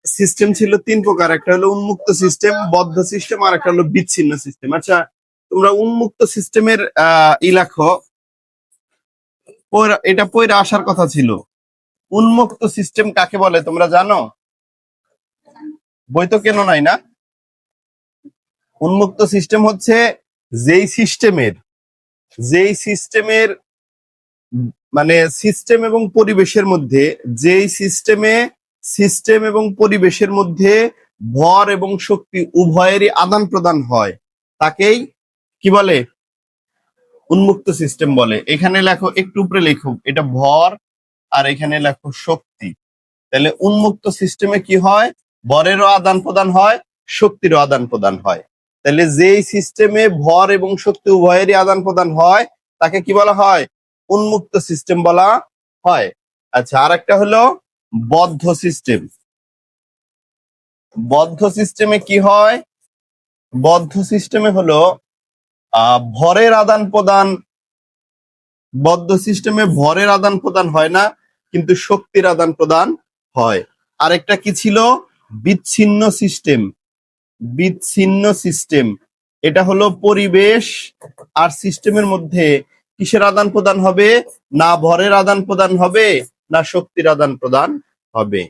System ছিল তিন প্রকার, একটা হলো উন্মুক্ত সিস্টেম, বদ্ধ সিস্টেম, আর একটা হলো বিচ্ছিন্ন সিস্টেম। আচ্ছা, তোমরা উন্মুক্ত সিস্টেমের লেখো, এটা পয়রা আসার কথা ছিল। উন্মুক্ত সিস্টেম কাকে বলে তোমরা জানো? বই তো কেন নাই না? উন্মুক্ত সিস্টেম হচ্ছে যেই সিস্টেমের মানে সিস্টেম এবং পরিবেশের মধ্যে, যেই সিস্টেম এবং পরিবেশের মধ্যে ভর এবং শক্তি উভয়েরই আদান প্রদান হয়, তাকেই কি বলে? উন্মুক্ত সিস্টেম বলে। এখানে লেখো, একটু উপরে লেখো, এটা ভর, আর এখানে লেখো শক্তি। তাহলে উন্মুক্ত সিস্টেমে কি হয়? ভরেরও আদান প্রদান হয়, শক্তিরও আদান প্রদান হয়। তাহলে যেই সিস্টেমে ভর এবং শক্তি উভয়েরই আদান প্রদান হয়, তাকে কি বলা হয়? উন্মুক্ত সিস্টেম বলা হয়। আচ্ছা, আর একটা হলো বদ্ধ সিস্টেম। বদ্ধ সিস্টেমে কি হয়? বদ্ধ সিস্টেমে হলো ভরের আদান প্রদান, বদ্ধ সিস্টেমে ভরের আদান প্রদান হয় না, কিন্তু শক্তির আদান প্রদান হয়। আরেকটা কি ছিল? বিচ্ছিন্ন সিস্টেম। বিচ্ছিন্ন সিস্টেম, এটা হলো পরিবেশ আর সিস্টেমের মধ্যে কিসের আদান প্রদান হবে? না ভরের আদান প্রদান হবে, না শক্তির আদান প্রদান হবে।